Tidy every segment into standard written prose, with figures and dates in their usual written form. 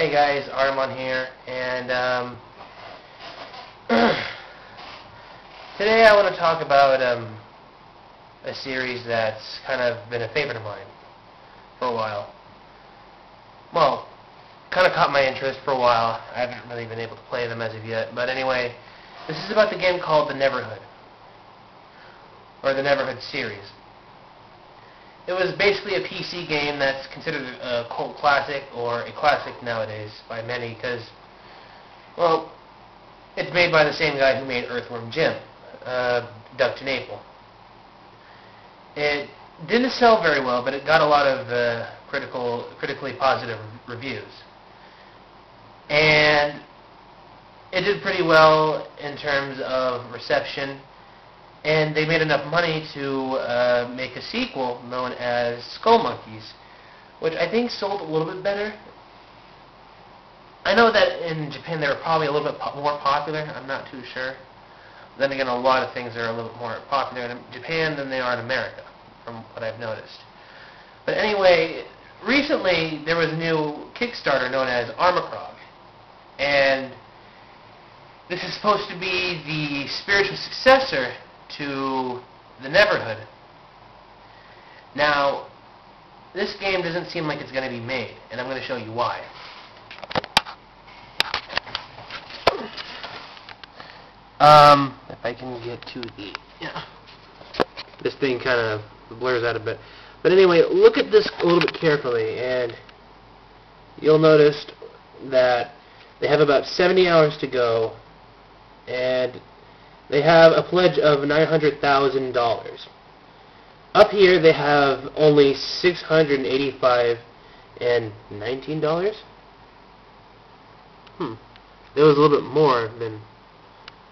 Hey guys, Armon here, and today I want to talk about a series that's kind of been a favorite of mine for a while. Well, kind of caught my interest for a while. I haven't really been able to play them as of yet, but anyway, this is about the game called The Neverhood, or the Neverhood series. It was basically a PC game that's considered a cult classic, or a classic nowadays by many, because, well, it's made by the same guy who made Earthworm Jim, TenNapel. It didn't sell very well, but it got a lot of critically positive reviews. And it did pretty well in terms of reception, and they made enough money to make a sequel known as Skull Monkeys, which I think sold a little bit better. I know that in Japan they were probably a little bit more popular. I'm not too sure. Then again, a lot of things are a little bit more popular in Japan than they are in America, from what I've noticed. But anyway, recently there was a new Kickstarter known as Armikrog, and this is supposed to be the spiritual successor to The Neverhood. Now, this game doesn't seem like it's going to be made, and I'm going to show you why. If I can get to the... Yeah. This thing kind of blurs out a bit. But anyway, look at this a little bit carefully, and you'll notice that they have about 70 hours to go, and they have a pledge of $900,000. Up here they have only $685 and $19. It was a little bit more than...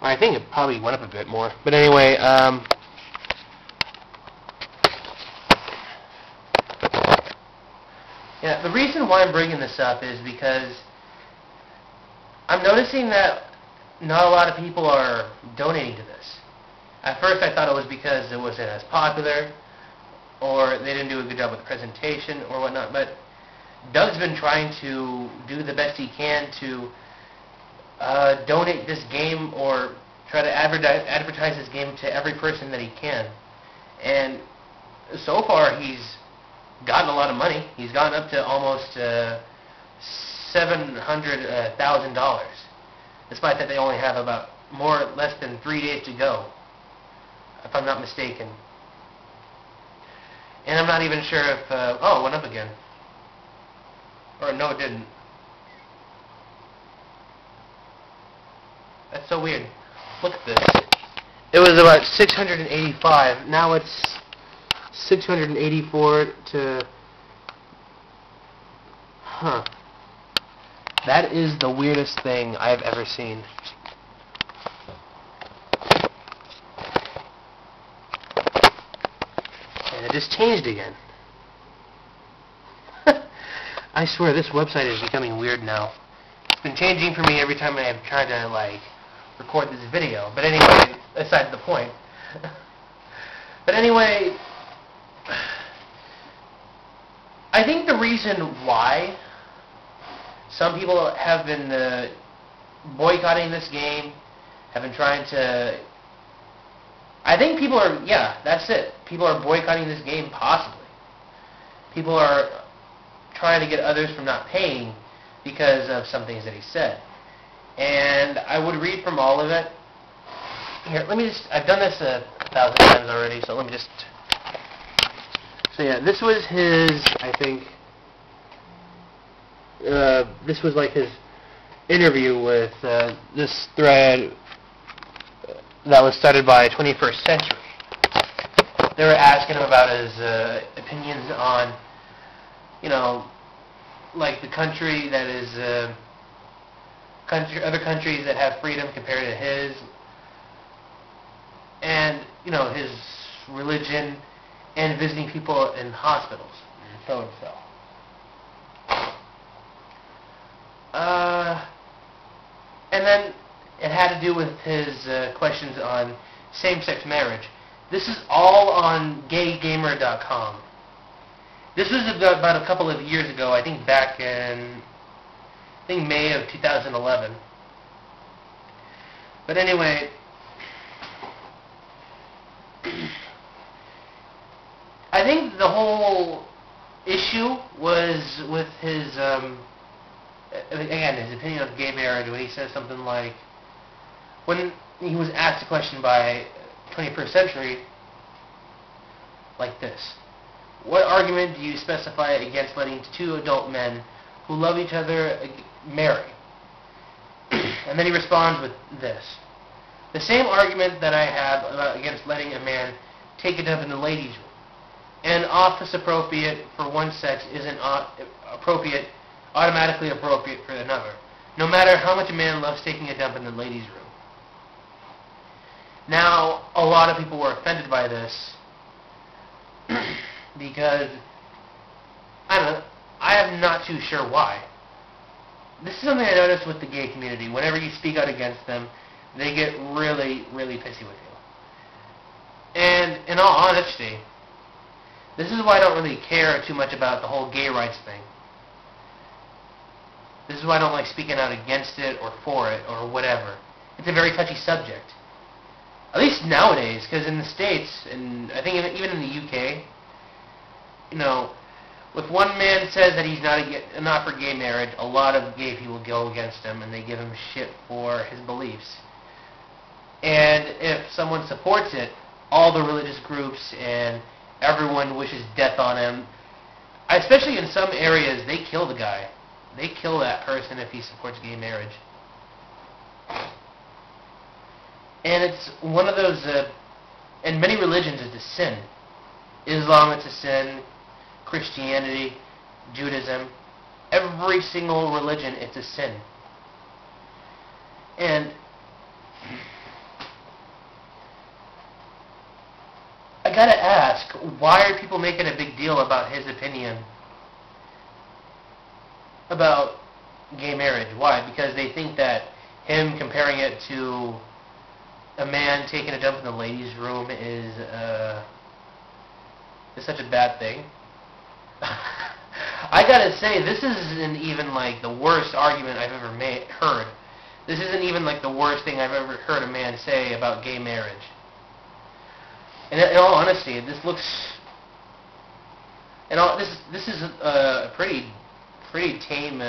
I think it probably went up a bit more. But anyway, yeah, the reason why I'm bringing this up is because I'm noticing that not a lot of people are donating to this. At first I thought it was because it wasn't as popular, or they didn't do a good job with the presentation or whatnot, but Doug's been trying to do the best he can to donate this game, or try to advertise this game to every person that he can. And so far he's gotten a lot of money. He's gotten up to almost $700,000. Despite that they only have about less than 3 days to go, if I'm not mistaken. And I'm not even sure if... oh, it went up again. Or no, it didn't. That's so weird. Look at this. It was about 685. Now it's 684 to... Huh. That is the weirdest thing I've ever seen. And it just changed again. I swear, this website is becoming weird now. It's been changing for me every time I've tried to, like, record this video. But anyway, aside the point. But anyway, I think the reason why some people have been boycotting this game, have been trying to... I think people are... Yeah, that's it. People are boycotting this game, possibly. People are trying to get others from not paying because of some things that he said. And I would read from all of it. Here, let me just... I've done this 1,000 times already, so let me just... So yeah, this was his, I think... this was like his interview with this thread that was started by 21st Century. They were asking him about his opinions on, you know, like the country that is, other countries that have freedom compared to his, and, you know, his religion, and visiting people in hospitals, and so and so. And then it had to do with his questions on same-sex marriage. This is all on gaygamer.com. This was about a couple of years ago, I think back in I think May of 2011. But anyway, I think the whole issue was with his, again, his opinion of gay marriage, when he says something like, when he was asked a question by 21st Century, like this: what argument do you specify against letting two adult men who love each other marry? And then he responds with this: the same argument that I have against letting a man take a dump in the ladies' room. An office appropriate for one sex isn't automatically appropriate for another, no matter how much a man loves taking a dump in the ladies' room. Now, a lot of people were offended by this because, I don't know, I am not too sure why. This is something I noticed with the gay community. Whenever you speak out against them, they get really, really pissy with you. And in all honesty, this is why I don't really care too much about the whole gay rights thing. This is why I don't like speaking out against it or for it or whatever. It's a very touchy subject. At least nowadays, because in the States, and I think even in the UK, you know, if one man says that he's not for gay marriage, a lot of gay people go against him and they give him shit for his beliefs. And if someone supports it, all the religious groups and everyone wishes death on him. Especially in some areas, they kill the guy. They kill that person if he supports gay marriage. And it's one of those, in many religions it's a sin. Islam, it's a sin. Christianity, Judaism, every single religion, it's a sin. And I gotta ask, why are people making a big deal about his opinion about gay marriage? Why? Because they think that him comparing it to a man taking a dump in the ladies' room is such a bad thing. I gotta say, this isn't even like the worst argument I've ever heard. This isn't even like the worst thing I've ever heard a man say about gay marriage. And in all honesty, this looks, this is a pretty tame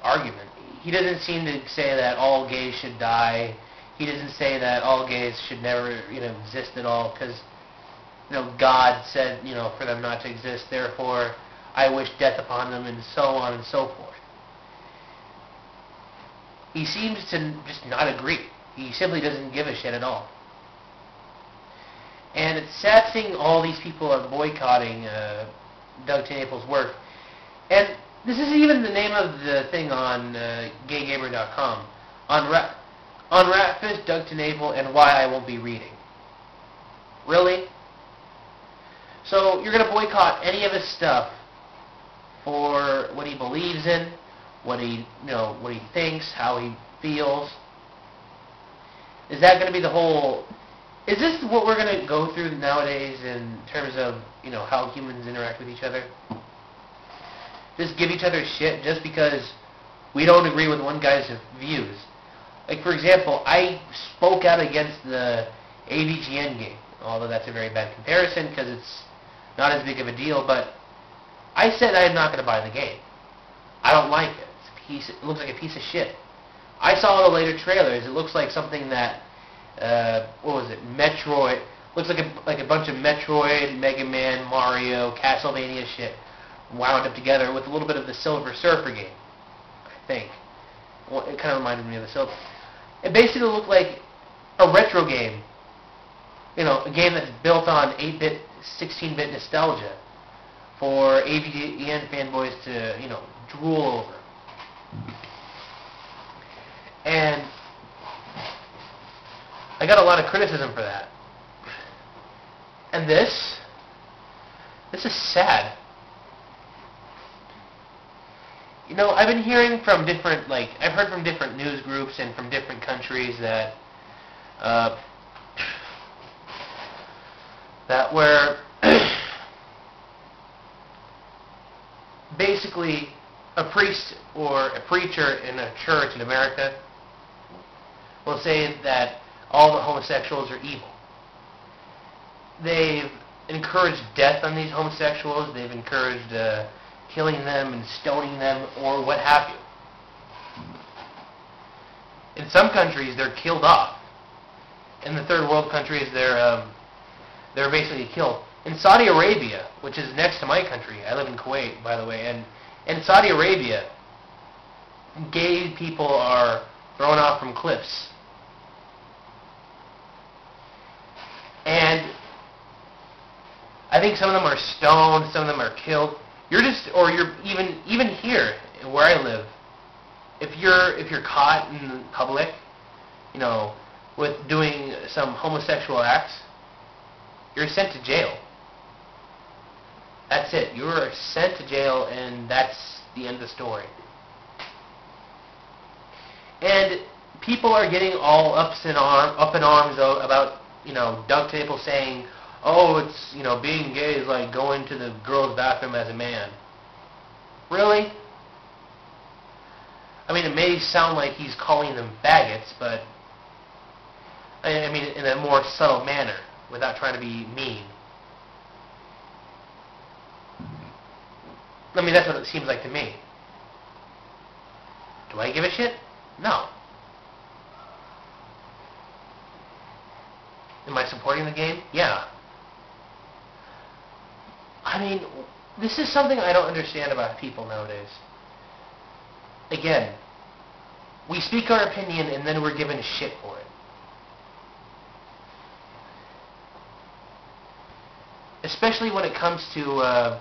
argument. He doesn't seem to say that all gays should die. He doesn't say that all gays should never, exist at all, because, God said, for them not to exist. Therefore, I wish death upon them, and so on and so forth. He seems to just not agree. He simply doesn't give a shit at all. And it's sad seeing all these people are boycotting Doug TenNapel's work. And this is even the name of the thing on gaygamer.com. On Ratfish, Doug TenNapel, and why I won't be reading. Really? So you're going to boycott any of his stuff for what he believes in, what he thinks, how he feels? Is that going to be the whole? Is this what we're going to go through nowadays in terms of how humans interact with each other? Just give each other shit just because we don't agree with one guy's views. Like, for example, I spoke out against the AVGN game, although that's a very bad comparison because it's not as big of a deal, but I said I'm not going to buy the game. I don't like it. It looks like a piece of shit. I saw the later trailers. It looks like something that, what was it, Metroid, looks like a bunch of Metroid, Mega Man, Mario, Castlevania shit wound up together with a little bit of the Silver Surfer game, I think. Well, it kind of reminded me of the Silver. It basically looked like a retro game. A game that's built on 8-bit, 16-bit nostalgia for AVGN fanboys to, drool over. And I got a lot of criticism for that. And this is sad. I've been hearing from different, I've heard from different news groups and from different countries that, where basically a priest or a preacher in a church in America will say that all the homosexuals are evil. They've encouraged death on these homosexuals. They've encouraged killing them and stoning them or what have you. In some countries, they're killed off. In the third world countries, they're basically killed. In Saudi Arabia, which is next to my country, I live in Kuwait, by the way, and in Saudi Arabia, gay people are thrown off from cliffs. And I think some of them are stoned, some of them are killed. You're even here where I live. If you're caught in public, with doing some homosexual acts, you're sent to jail. That's it. You're sent to jail, and that's the end of the story. And people are getting all up in arms about Doug TenNapel saying, "Oh, it's being gay is like going to the girls' bathroom as a man." Really? I mean, it may sound like he's calling them faggots, but I mean in a more subtle manner, without trying to be mean. I mean, that's what it seems like to me. Do I give a shit? No. Am I supporting the game? Yeah. I mean, this is something I don't understand about people nowadays. Again, we speak our opinion and then we're given shit for it. Especially when it comes to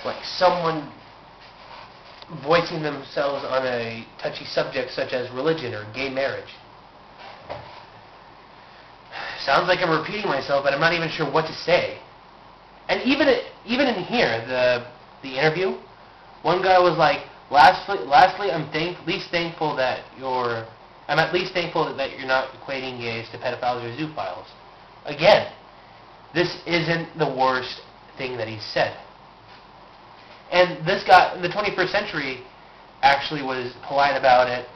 like someone voicing themselves on a touchy subject such as religion or gay marriage. Sounds like I'm repeating myself, but I'm not even sure what to say. And even in here, the interview, one guy was like, "Lastly, I'm at least thankful that you're not equating gays to pedophiles or zoophiles." Again, this isn't the worst thing that he said. And this guy in the 21st century actually was polite about it.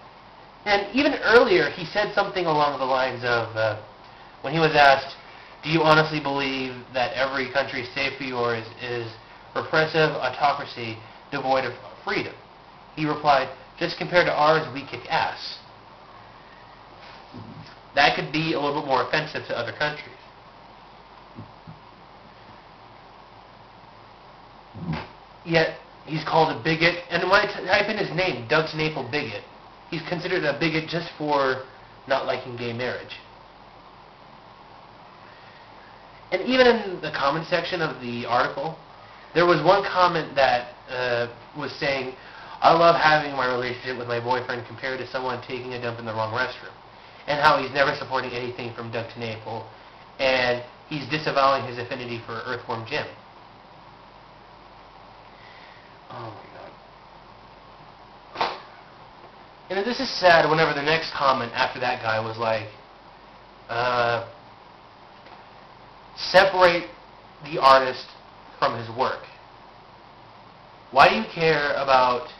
And even earlier, he said something along the lines of, when he was asked, "Do you honestly believe that every country safe for yours is repressive autocracy devoid of freedom?" He replied, "Just compared to ours, we kick ass." That could be a little bit more offensive to other countries. Yet, he's called a bigot, and when I type in his name, Doug TenNapel bigot, he's considered a bigot just for not liking gay marriage. And even in the comment section of the article, there was one comment that was saying, "I love having my relationship with my boyfriend compared to someone taking a dump in the wrong restroom," and how he's never supporting anything from Doug TenNapel, and he's disavowing his affinity for Earthworm Jim. Oh my god. And this is sad whenever the next comment after that guy was like, "Separate the artist from his work." Why do you care about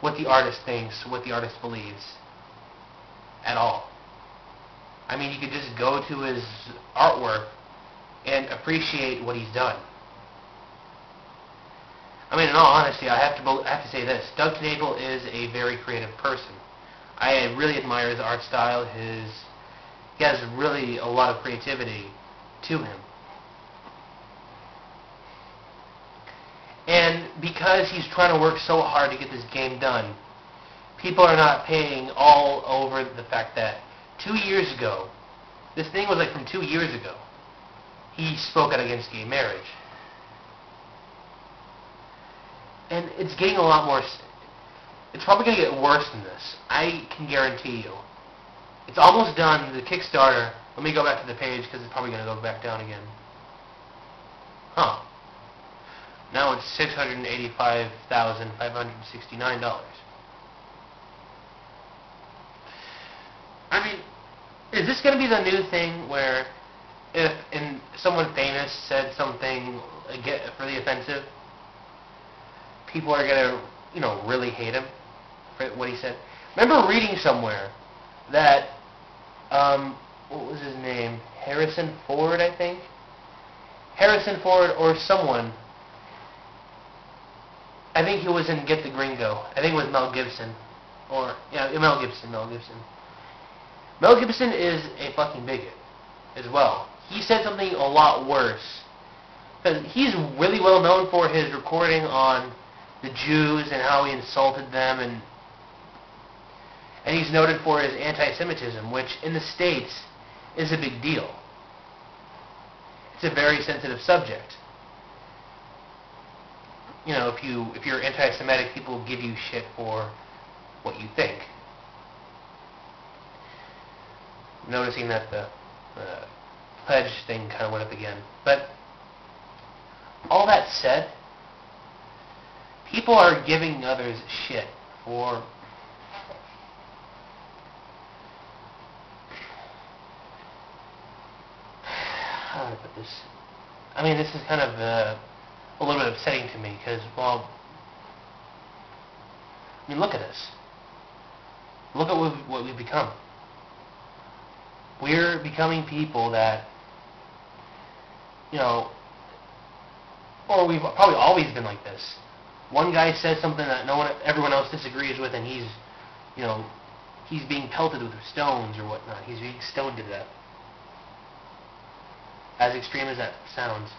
what the artist thinks, what the artist believes at all? I mean, you could just go to his artwork and appreciate what he's done. I mean, in all honesty, I have to say this. Doug TenNapel is a very creative person. I really admire his art style. He has really a lot of creativity to him. And because he's trying to work so hard to get this game done, people are not paying all over the fact that 2 years ago, this thing was like from 2 years ago, he spoke out against gay marriage. And it's getting a lot more, it's probably going to get worse than this. I can guarantee you. It's almost done, the Kickstarter. Let me go back to the page because it's probably going to go back down again. Huh. Now it's $685,569. I mean, is this going to be the new thing where if someone famous said something really offensive, people are gonna, really hate him for what he said. Remember reading somewhere that, what was his name? Harrison Ford, I think? Harrison Ford or someone. I think he was in Get the Gringo. I think it was Mel Gibson. Mel Gibson. Mel Gibson is a fucking bigot as well. He said something a lot worse. Because he's really well known for his recording on the Jews and how he insulted them, and he's noted for his anti-Semitism, which in the States is a big deal. It's a very sensitive subject. If you're anti-Semitic, people give you shit for what you think. Noticing that the pledge thing kind of went up again. But all that said, people are giving others shit for how do I put this? I mean, this is kind of a little bit upsetting to me because, well, I mean, look at this. Look at what we've become. We're becoming people that, or we've probably always been like this. One guy says something that everyone else disagrees with, and he's being pelted with stones or whatnot. He's being stoned to death. As extreme as that sounds.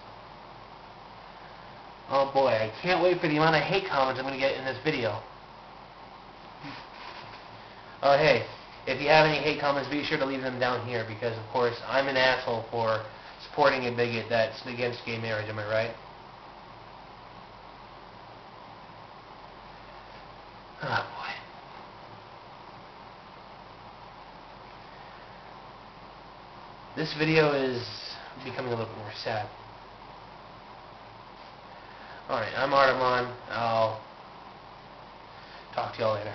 Oh boy, I can't wait for the amount of hate comments I'm going to get in this video. Oh hey, if you have any hate comments, be sure to leave them down here, because of course I'm an asshole for supporting a bigot that's against gay marriage, am I right? Oh boy. This video is becoming a little bit more sad. Alright, I'm Artemon. I'll talk to y'all later.